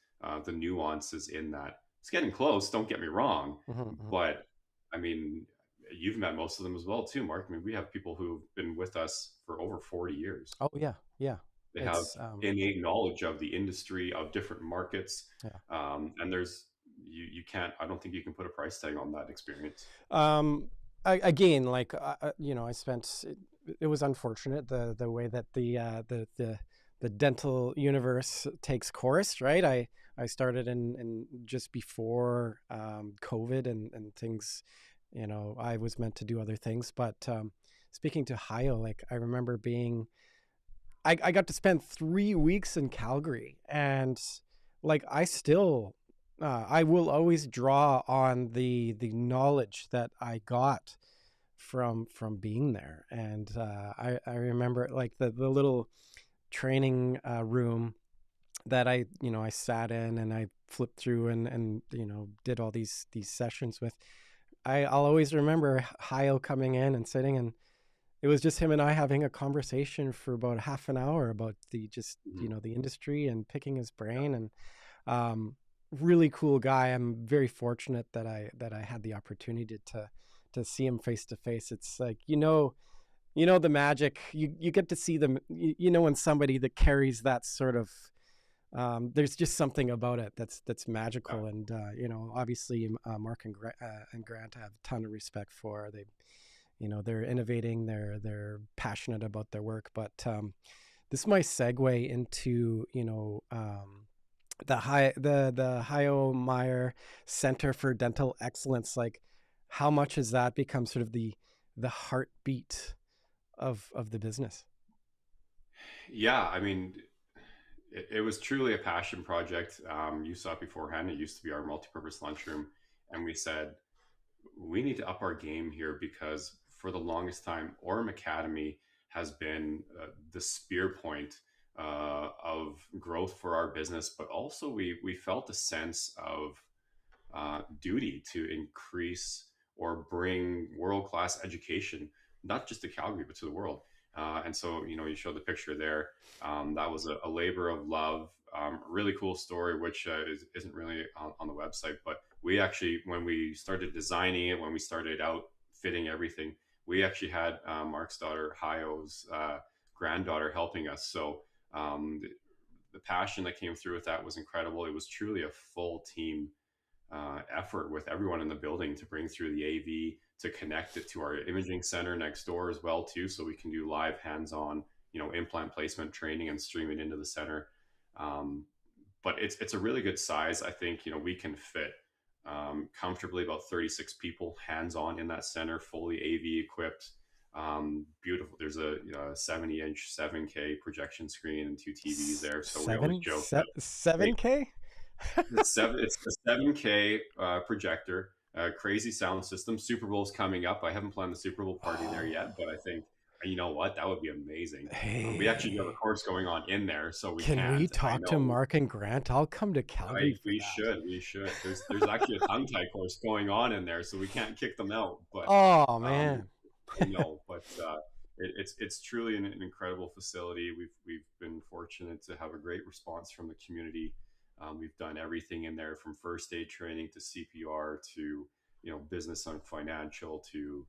the nuances in that. It's getting close. Don't get me wrong, Mm-hmm, mm-hmm. but I mean, you've met most of them as well too, Mark. I mean, we have people who've been with us for over 40 years. Oh, yeah. Yeah. They have It's innate knowledge of the industry, of different markets, yeah. and there's you can't. I don't think you can put a price tag on that experience. Again, like, I spent. It was unfortunate the way that the dental universe takes course, right? I started in just before COVID and things. I was meant to do other things, but speaking to Hio, like, I remember I got to spend 3 weeks in Calgary, and like, I will always draw on the knowledge that I got from being there. And I remember, like, the little training room that I sat in and I flipped through and did all these sessions with. I'll always remember Hio coming in and sitting, and it was just him and I having a conversation for about half an hour about Mhm. the industry and picking his brain. And really cool guy. I'm very fortunate that I had the opportunity to see him face to face. It's like, the magic. You get to see them. When somebody that carries that sort of, there's just something about it that's Yeah. magical. And obviously, Marc and Grant I have a ton of respect for. they're innovating, they're passionate about their work. But this might segue into, the Hayo Meyer Center for Dental Excellence. Like, how much has that become sort of the heartbeat of the business? Yeah, I mean, it was truly a passion project. You saw it beforehand. It used to be our multi-purpose lunchroom, and we said we need to up our game here because for the longest time, Aurum Academy has been the spear point of growth for our business, but also we felt a sense of duty to increase or bring world class education, not just to Calgary, but to the world. And so, you showed the picture there. That was a labor of love. Really cool story, which isn't really on the website. But we actually, when we started designing it, when we started outfitting everything, we actually had Mark's daughter, Hayo's granddaughter, helping us. So the passion that came through with that was incredible. It was truly a full team effort with everyone in the building to bring through the AV, to connect it to our imaging center next door as well too, so we can do live hands-on, implant placement training and stream it into the center. But it's a really good size. I think we can fit comfortably about 36 people hands-on in that center, fully AV equipped. Beautiful. There's a 70-inch 7K projection screen and two TVs there. So we always joke that 7K. it's a 7K projector, crazy sound system. Super Bowl's coming up. I haven't planned the Super Bowl party there yet, but I think you know what, that would be amazing. We actually have a Hey, course going on in there, so we can we can't. I talk to know. Mark and Grant? I'll come to Calgary for We that. should. We should. There's actually a tongue tie course going on in there, so we can't kick them out. But Oh um, man. I know, but it's truly an incredible facility. We've been fortunate to have a great response from the community. We've done everything in there from first aid training to CPR to business and financial to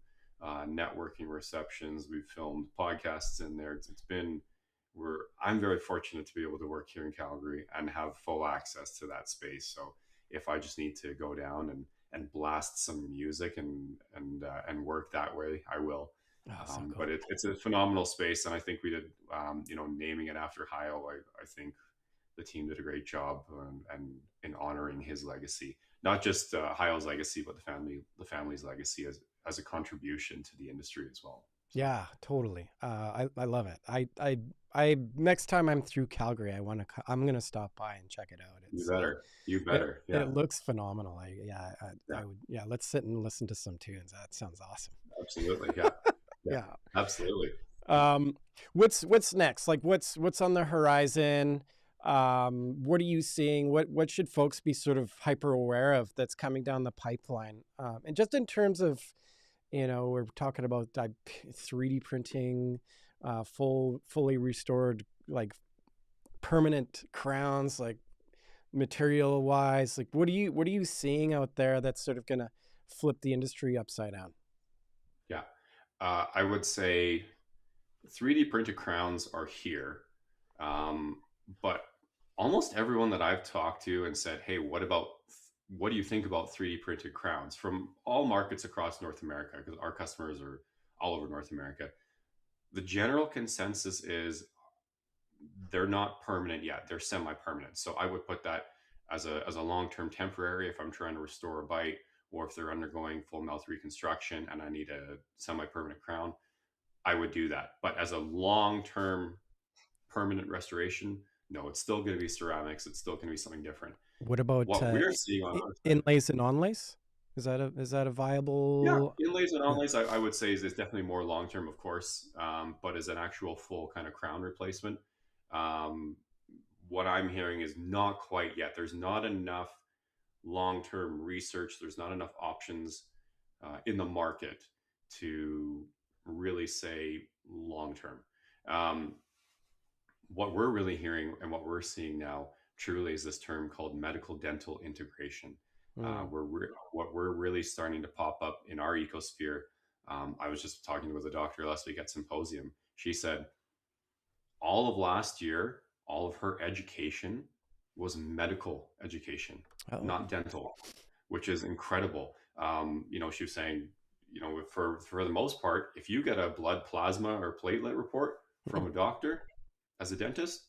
networking receptions. We've filmed podcasts in there. It's been I'm very fortunate to be able to work here in Calgary and have full access to that space. So if I just need to go down and blast some music and work that way, I will. Oh, so cool. But it's a phenomenal space, and I think we did, naming it after Hayo. I think the team did a great job and in honoring his legacy, not just Hayo's legacy, but the family's legacy as a contribution to the industry as well. So Yeah, totally. I love it. I next time I'm through Calgary, I'm gonna stop by and check it out. you It's better, you it better, yeah, it looks phenomenal. yeah, I would, yeah. Let's sit and listen to some tunes. That sounds awesome. absolutely, yeah, yeah, Yeah. absolutely. Um, what's next? Like, what's on the horizon? What are you seeing? What should folks be sort of hyper aware of that's coming down the pipeline? And just in terms of, we're talking about 3D printing, fully restored, like permanent crowns, like material wise. Like, what are you seeing out there that's sort of gonna flip the industry upside down? Yeah, I would say 3D printed crowns are here, um, but almost everyone that I've talked to and said, "Hey, what do you think about 3D printed crowns?" from all markets across North America, because our customers are all over North America. The general consensus is they're not permanent yet; they're semi-permanent. So I would put that as a long-term temporary if I'm trying to restore a bite, or if they're undergoing full mouth reconstruction and I need a semi-permanent crown. I would do that. But as a long term permanent restoration, no, it's still going to be ceramics. It's still going to be something different. What about What we're seeing on our side, inlays and onlays? Is that a yeah, viable? inlays and Yeah. onlays, I would say is definitely more long term, of course, but as an actual full kind of crown replacement, um, what I'm hearing is not quite yet. There's not enough long term research. There's not enough options in the market to really say long term. Um, what we're really hearing and what we're seeing now truly is this term called medical dental integration, Mm. what we're really starting to pop up in our ecosphere. I was just talking with a doctor last week at Symposium. She said all of last year, all of her education was medical education, Oh. not dental, which is incredible. She was saying, for the most part, if you get a blood plasma or platelet report from a doctor as a dentist,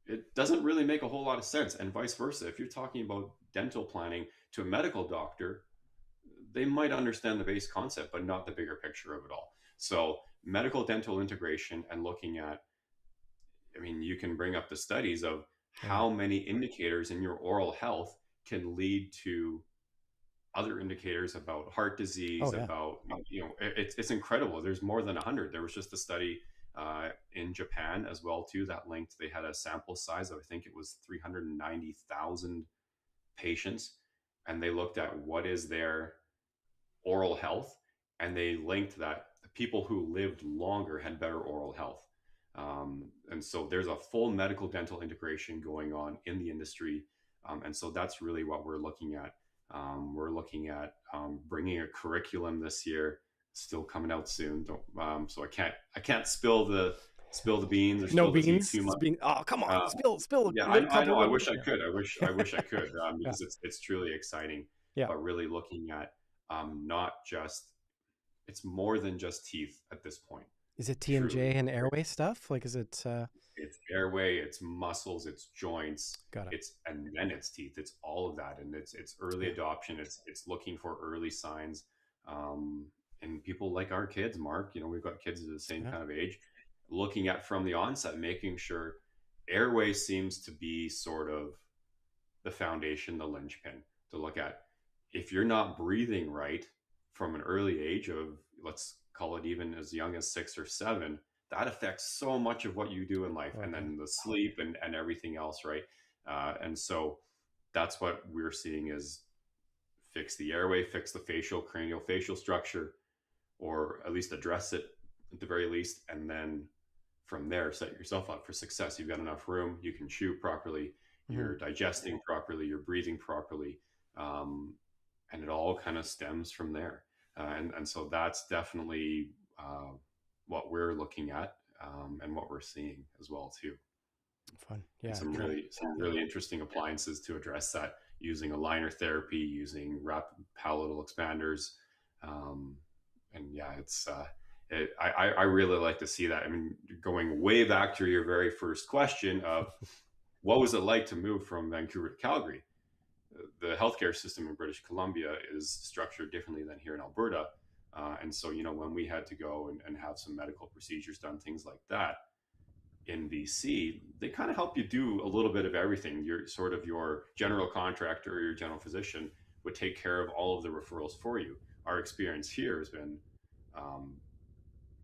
it doesn't really make a whole lot of sense. And vice versa. If you're talking about dental planning to a medical doctor, they might understand the base concept, but not the bigger picture of it all. So medical dental integration and looking at, I mean, you can bring up the studies of Yeah. how many indicators in your oral health can lead to other indicators about heart disease, Oh yeah. about, it's incredible. There's more than 100. There was just a study in Japan as well too that linked. They had a sample size of, I think it was 390,000 patients, and they looked at what is their oral health, and they linked that the people who lived longer had better oral health. And so there's a full medical dental integration going on in the industry. And so that's really what we're looking at. We're looking at bringing a curriculum this year, still coming out soon. So I can't spill the beans or No spill the tea beans. too It's much. being. Oh, come on. Uh, Spill yeah, a I couple know. I little. wish I Yeah. could. I wish I could, Yeah. because it's truly exciting. Yeah. But really looking at not just, it's more than just teeth at this point. Is it TMJ Truly, and airway stuff? Like, is it? it's airway, it's muscles, it's joints, Got it. and then it's teeth. It's all of that, and it's early Yeah. adoption. It's looking for early signs, um, and people like our kids, Mark. We've got kids of the same Yeah. kind of age, looking at from the onset, making sure airway seems to be sort of the foundation, the linchpin to look at. If you're not breathing right from an early age of, let's call it even as young as 6 or 7, that affects so much of what you do in life, and Okay. then the sleep and everything else, right? And so that's what we're seeing is fix the airway, fix the facial, cranial facial structure, or at least address it at the very least. And then from there, set yourself up for success. You've got enough room, you can chew properly, Mm-hmm. you're digesting properly, you're breathing properly. And it all kind of stems from there. And so that's definitely what we're looking at, and what we're seeing as well too. Fun. And Yeah. Cool. some really interesting appliances to address that, using aligner therapy, using rapid palatal expanders. Um, and yeah, I really like to see that. I mean, going way back to your very first question of what was it like to move from Vancouver to Calgary? The healthcare system in British Columbia is structured differently than here in Alberta. And so, when we had to go and have some medical procedures done, things like that, in BC, they kind of help you do a little bit of everything. Your general contractor or your general physician would take care of all of the referrals for you. Our experience here has been, um,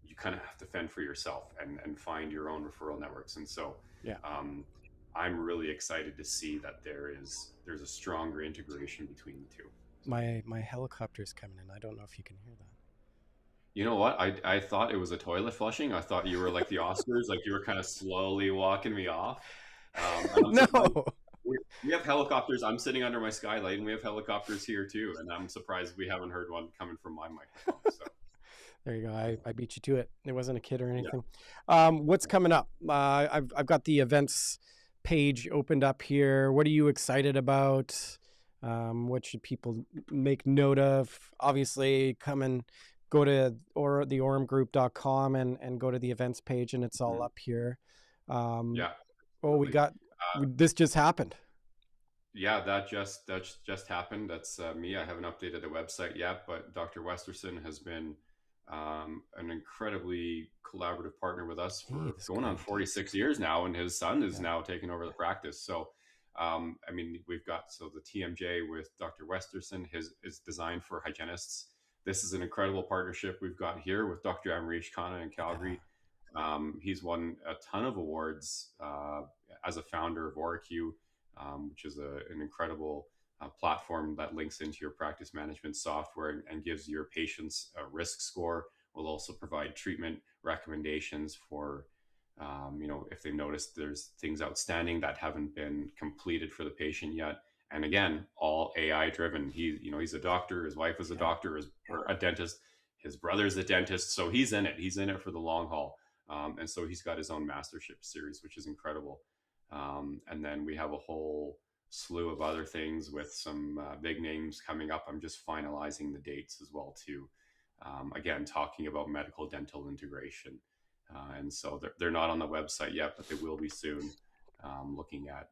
you kind of have to fend for yourself and find your own referral networks. And so, Yeah. um, I'm really excited to see that there's a stronger integration between the two. So, My helicopter's coming in. I don't know if you can hear that. you know what? I thought it was a toilet flushing. I thought you were like the Oscars, like you were kind of slowly walking me off. And I'm surprised. No. We have helicopters. I'm sitting under my skylight, and we have helicopters here too. And I'm surprised we haven't heard one coming from my microphone. So There you go. I beat you to it. It wasn't a kid or yeah. anything. What's coming up? I've got the events page opened up here. What are you excited about? What should people make note of? Obviously, come and go to the aurumgroup.com and go to the events page, and it's all Mhm. up here. Um, Yeah, oh, absolutely. this just happened. Yeah, that just happened. That's me. I haven't updated the website yet, but Dr. Westerson has been an incredibly collaborative partner with us Hey, for that's going on great. 46 years now, and his son is Yeah. now taking over the practice. So, I mean, we've got, so the TMJ with Dr. Westerson is designed for hygienists. This is an incredible partnership we've got here with Dr. Amrish Khanna in Yeah. Calgary. He's won a ton of awards as a founder of OraQ, which is an incredible platform that links into your practice management software and gives your patients a risk score. Will also provide treatment recommendations for, if they notice there's things outstanding that haven't been completed for the patient yet. And again, all AI driven. He's a doctor. His wife is a Yeah. doctor, or a dentist. His brother's a dentist, so he's in it. He's in it for the long haul. And so he's got his own mastership series, which is incredible. And then we have a whole slew of other things with some big names coming up. I'm just finalizing the dates as well too. again, talking about medical dental integration. And so they're not on the website yet, but they will be soon. Looking at,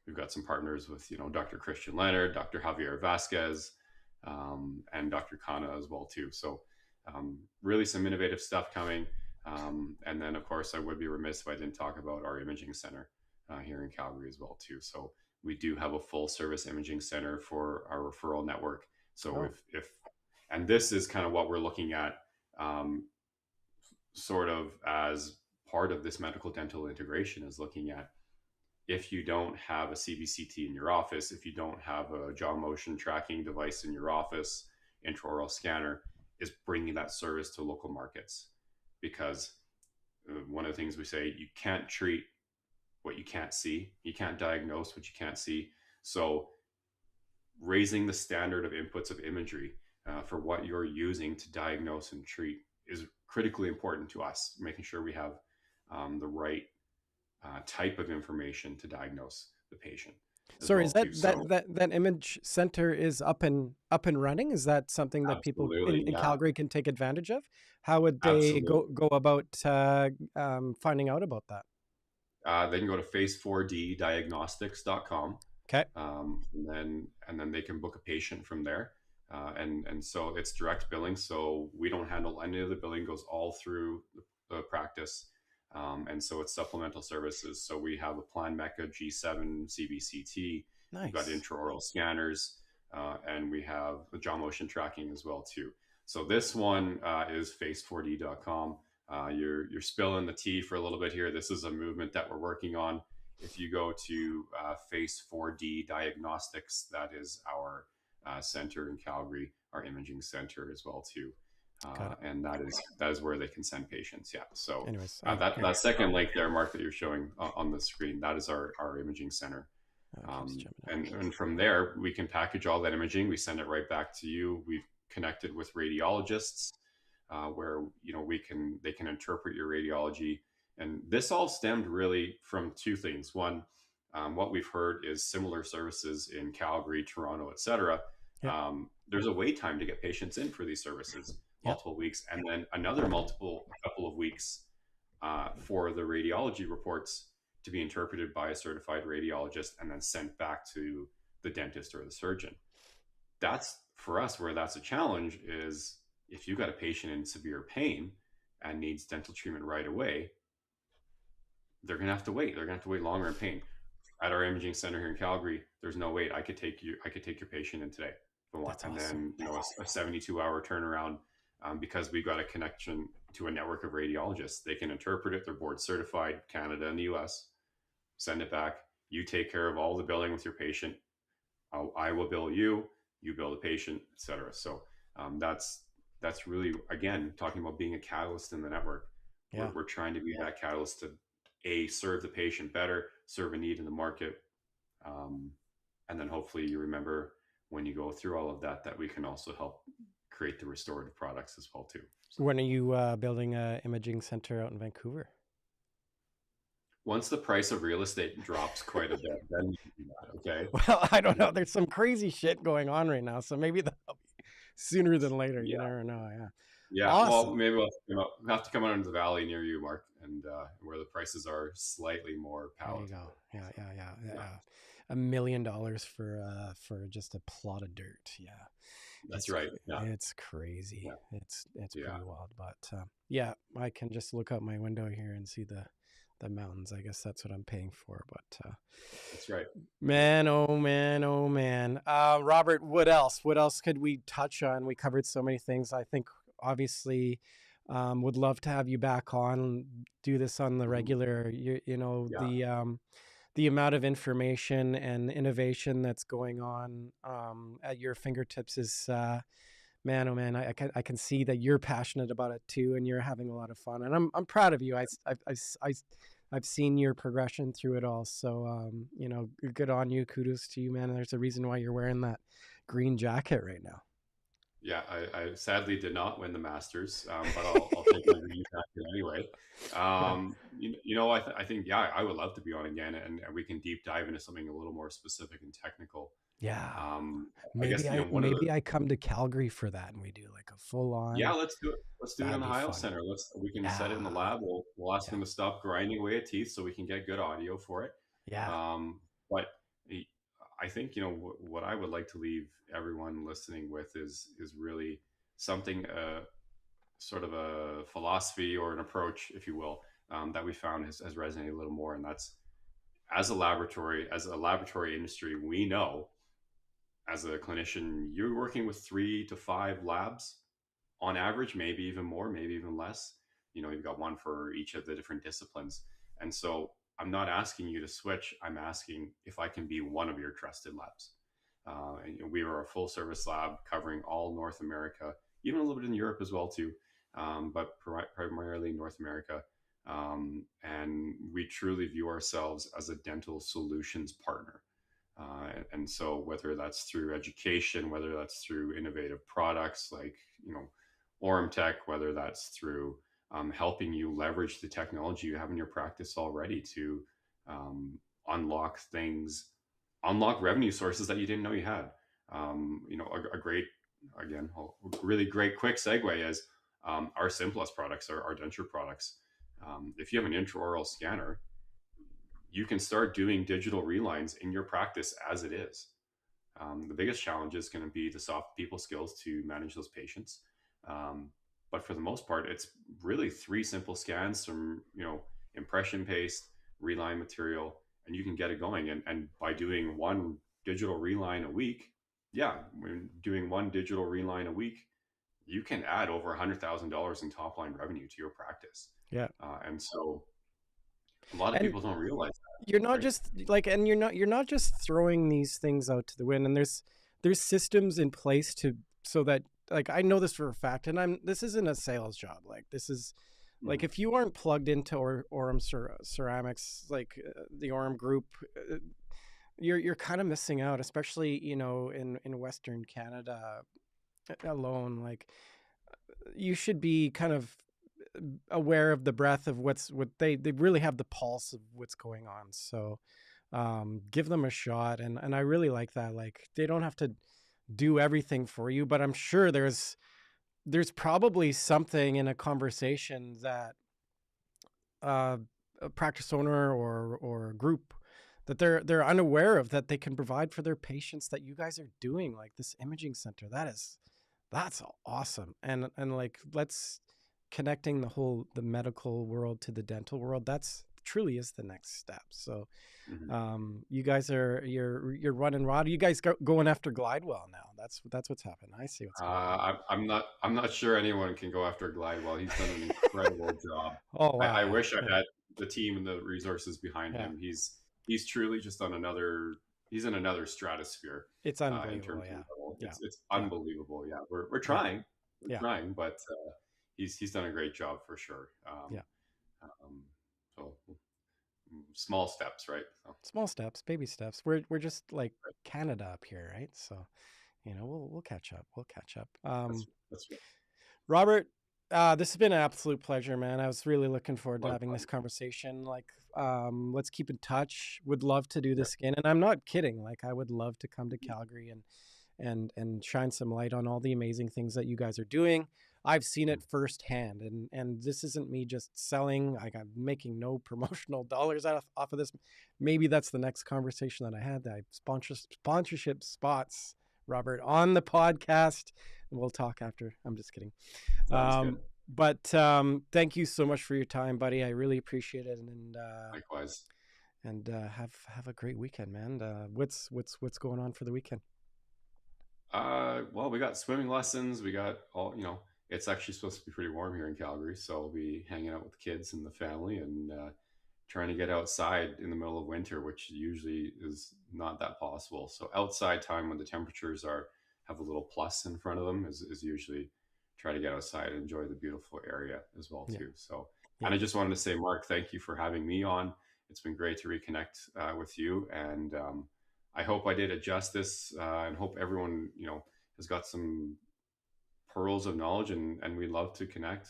we've got some partners with, Dr. Christian Leonard, Dr. Javier Vasquez, and Dr. Kana as well too. So really some innovative stuff coming. And then of course I would be remiss if I didn't talk about our imaging center here in Calgary as well too. So we do have a full service imaging center for our referral network. So if and this is kind of what we're looking at, sort of as part of this medical dental integration, is looking at, if you don't have a CBCT in your office, if you don't have a jaw motion tracking device in your office, intraoral scanner, is bringing that service to local markets. Because one of the things we say, you can't treat what you can't see. You can't diagnose what you can't see. So raising the standard of inputs of imagery for what you're using to diagnose and treat is critically important to us, making sure we have the right type of information to diagnose the patient. Sorry, is that image center is up and running? Is that something that people in Calgary can take advantage of? How would they go about finding out about that? They can go to phase4ddiagnostics.com. Okay. And then they can book a patient from there. And so it's direct billing. So we don't handle any of the billing, goes all through the practice. And so it's supplemental services. So we have a Plan Mecca G7 CBCT. Nice. We've got intraoral scanners, and we have the jaw motion tracking as well too. So this one is phase4d.com. You're spilling the tea for a little bit here. This is a movement that we're working on. If you go to phase4d diagnostics, that is our center in Calgary, our imaging center as well too. And that is where they can send patients. Yeah. So anyways, that second link there, Mark, that you're showing on the screen, that is our imaging center. And from there, we can package all that imaging. We send it right back to you. We've connected with radiologists where they can interpret your radiology. And this all stemmed really from two things. One, what we've heard is similar services in Calgary, Toronto, et cetera. Yeah. There's a wait time to get patients in for these services. Multiple weeks, and then another couple of weeks for the radiology reports to be interpreted by a certified radiologist and then sent back to the dentist or the surgeon. That's, for us, where that's a challenge, is if you've got a patient in severe pain and needs dental treatment right away, they're going to have to wait. They're going to have to wait longer in pain. At our imaging center here in Calgary, there's no wait. I could take your patient in today. That's awesome. Then a 72-hour turnaround. Because we've got a connection to a network of radiologists. They can interpret it. They're board certified, Canada and the US. Send it back. You take care of all the billing with your patient. I will bill you. You bill the patient, et cetera. So that's really, again, talking about being a catalyst in the network. Yeah. We're trying to be that catalyst to serve the patient better, serve a need in the market, and then hopefully you remember when you go through all of that we can also help create the restorative products as well too. So when are you building an imaging center out in Vancouver? Once the price of real estate drops quite a bit, then you can do that, okay? Well, I don't know. There's some crazy shit going on right now, so maybe that'll be sooner than later. Yeah. You never know. Yeah. Yeah. Awesome. Well, maybe we'll have to come out into the valley near you, Mark, and where the prices are slightly more palatable. There you go. Yeah. $1 million for just a plot of dirt. Yeah. That's right. Yeah. It's crazy. Yeah. It's pretty wild, but yeah, I can just look out my window here and see the mountains. I guess that's what I'm paying for, but that's right. Man, oh man. Robert, what else could we touch on? We covered so many things. I think obviously would love to have you back on, do this on the regular. The amount of information and innovation that's going on at your fingertips is, man, oh man, I can see that you're passionate about it too, and you're having a lot of fun, and I'm proud of you. I've seen your progression through it all, so good on you. Kudos to you, man. There's a reason why you're wearing that green jacket right now. Yeah, I sadly did not win the Masters, but I'll take my green jacket anyway. I think I would love to be on again, and we can deep dive into something a little more specific and technical. Yeah. I guess, one of the, Maybe I come to Calgary for that and we do like a full yeah, on. let's do it. Let's do it in That'd the be Heil fun. Center. We can set it in the Yeah. lab. We'll ask Yeah. them to stop grinding away at teeth so we can get good audio for it. Yeah. But I think, what I would like to leave everyone listening with is really something, sort of a philosophy or an approach, if you will, that we found has resonated a little more. And that's, as a laboratory industry, we know, as a clinician, you're working with 3 to 5 labs on average, maybe even more, maybe even less. You've got one for each of the different disciplines. And so I'm not asking you to switch. I'm asking if I can be one of your trusted labs. And we are a full service lab covering all North America, even a little bit in Europe as well too, but primarily North America. And we truly view ourselves as a dental solutions partner. And so whether that's through education, whether that's through innovative products like, Aurum Tech, whether that's through, helping you leverage the technology you have in your practice already to, unlock things, unlock revenue sources that you didn't know you had. A great, again, a really great quick segue is, our simplest products are our denture products. If you have an intraoral scanner, you can start doing digital relines in your practice as it is. The biggest challenge is going to be the soft people skills to manage those patients. Um, but for the most part, it's really 3 simple scans, some, impression paste, reline material, and you can get it going. And by doing one digital reline a week, yeah, when doing one digital reline a week, you can add over $100,000 in top line revenue to your practice. Yeah. And so a lot of And people don't realize you're that, not right? just like, and you're not just throwing these things out to the wind. And there's systems in place to, so that, like, I know this for a fact, and this isn't a sales job. Like, this is, like, Mhm. if you aren't plugged into Aurum Ceramics, like, the Aurum Group, you're kind of missing out, especially, in Western Canada alone. Like, you should be kind of aware of the breadth of what they really have the pulse of what's going on. So give them a shot. And I really like that. Like, they don't have to do everything for you, but I'm sure there's probably something in a conversation that uh, a practice owner or a group that they're unaware of, that they can provide for their patients, that you guys are doing, like this imaging center. That's awesome. And like, let's connecting the medical world to the dental world. That's truly is the next step. So Mhm. you guys you're running raw. You guys going after Glidewell now. That's what's happened. I see what's going on. I'm not sure anyone can go after Glidewell. He's done an incredible job. Oh I wow. wish I had the team and the resources behind Yeah. him. He's truly just on another. He's in another stratosphere, It's in unbelievable. terms of Yeah. level. Yeah. It's Yeah. unbelievable. Yeah, we're Yeah. trying, Yeah. but, he's done a great job for sure. Yeah. So small steps, right? So, Small steps, baby steps. We're just like right. Canada up here, right? So, we'll catch up. We'll catch up. That's right. Robert, this has been an absolute pleasure, man. I was really looking forward to having this Likewise. conversation. Like, let's keep in touch. Would love to do Yeah. this again, and I'm not kidding. Like, I would love to come to Calgary and shine some light on all the amazing things that you guys are doing. I've seen it firsthand, and this isn't me just selling. Like, I'm making no promotional dollars off of this. Maybe that's the next conversation that I had. That I sponsorship spots, Robert, on the podcast. We'll talk after. I'm just kidding. Sounds good. But thank you so much for your time, buddy. I really appreciate it, Likewise. and have a great weekend, man. What's going on for the weekend? Well, we got swimming lessons. We got all, it's actually supposed to be pretty warm here in Calgary. So I'll be hanging out with the kids and the family and, trying to get outside in the middle of winter, which usually is not that possible. So outside time when the temperatures have a little plus in front of them is usually try to get outside and enjoy the beautiful area as well Yeah, too. So, yeah, and I just wanted to say, Mark, thank you for having me on. It's been great to reconnect, with you. And, I hope I did it justice, and hope everyone, has got some pearls of knowledge, and we love to connect,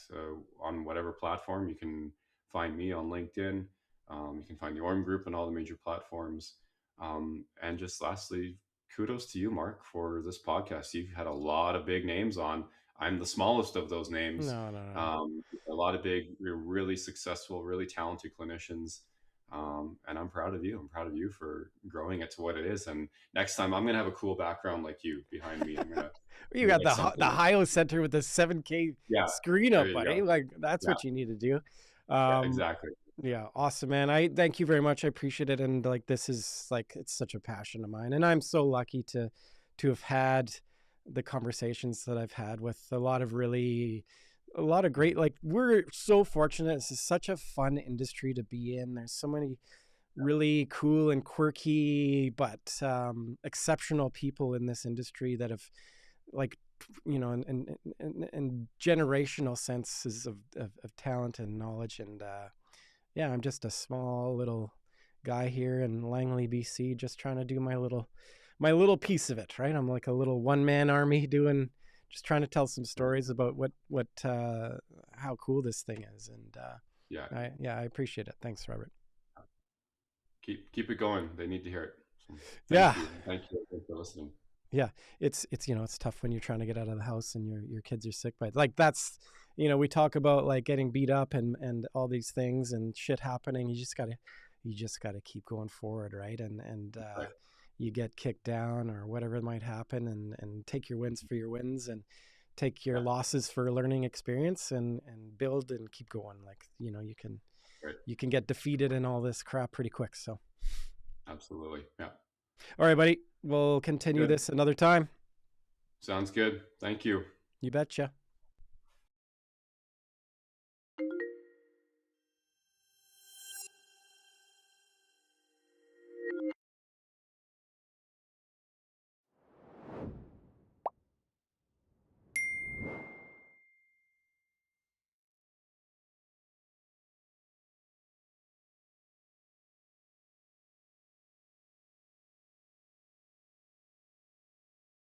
on whatever platform. You can find me on LinkedIn. You can find the Aurum Group on all the major platforms. And just lastly, kudos to you, Mark, for this podcast. You've had a lot of big names on. I'm the smallest of those names. No, no, no. A lot of big, really successful, really talented clinicians. And I'm proud of you. I'm proud of you for growing it to what it is. And next time I'm going to have a cool background like you behind me. I'm going to You got like the something. Hio Center with the 7K Yeah, screen there up, you buddy. go. Like that's Yeah, what you need to do. yeah, Um, exactly. yeah, awesome, man. I thank you very much. I appreciate it. And like this is like it's such a passion of mine, and I'm so lucky to have had the conversations that I've had with a lot of great, like we're so fortunate. This is such a fun industry to be in. There's so many really cool and quirky but exceptional people in this industry that have like and generational senses of talent and knowledge. And yeah, I'm just a small little guy here in Langley, BC, just trying to do my little piece of it, right? I'm like a little one-man army just trying to tell some stories about what how cool this thing is. And Yeah, I appreciate it. Thanks, Robert. keep it going. They need to hear it. So Yeah. thank you for listening. Yeah, it's it's tough when you're trying to get out of the house and your kids are sick. But like that's we talk about like getting beat up and all these things and shit happening. You just gotta keep going forward, right? And Right. you get kicked down or whatever might happen, and take your wins for your wins, and take your Yeah, losses for learning experience, and build and keep going. Like right. you can get defeated and all this crap pretty quick. So Absolutely. Yeah. all right, buddy, we'll continue Good. this another time. Sounds good. Thank you. You betcha.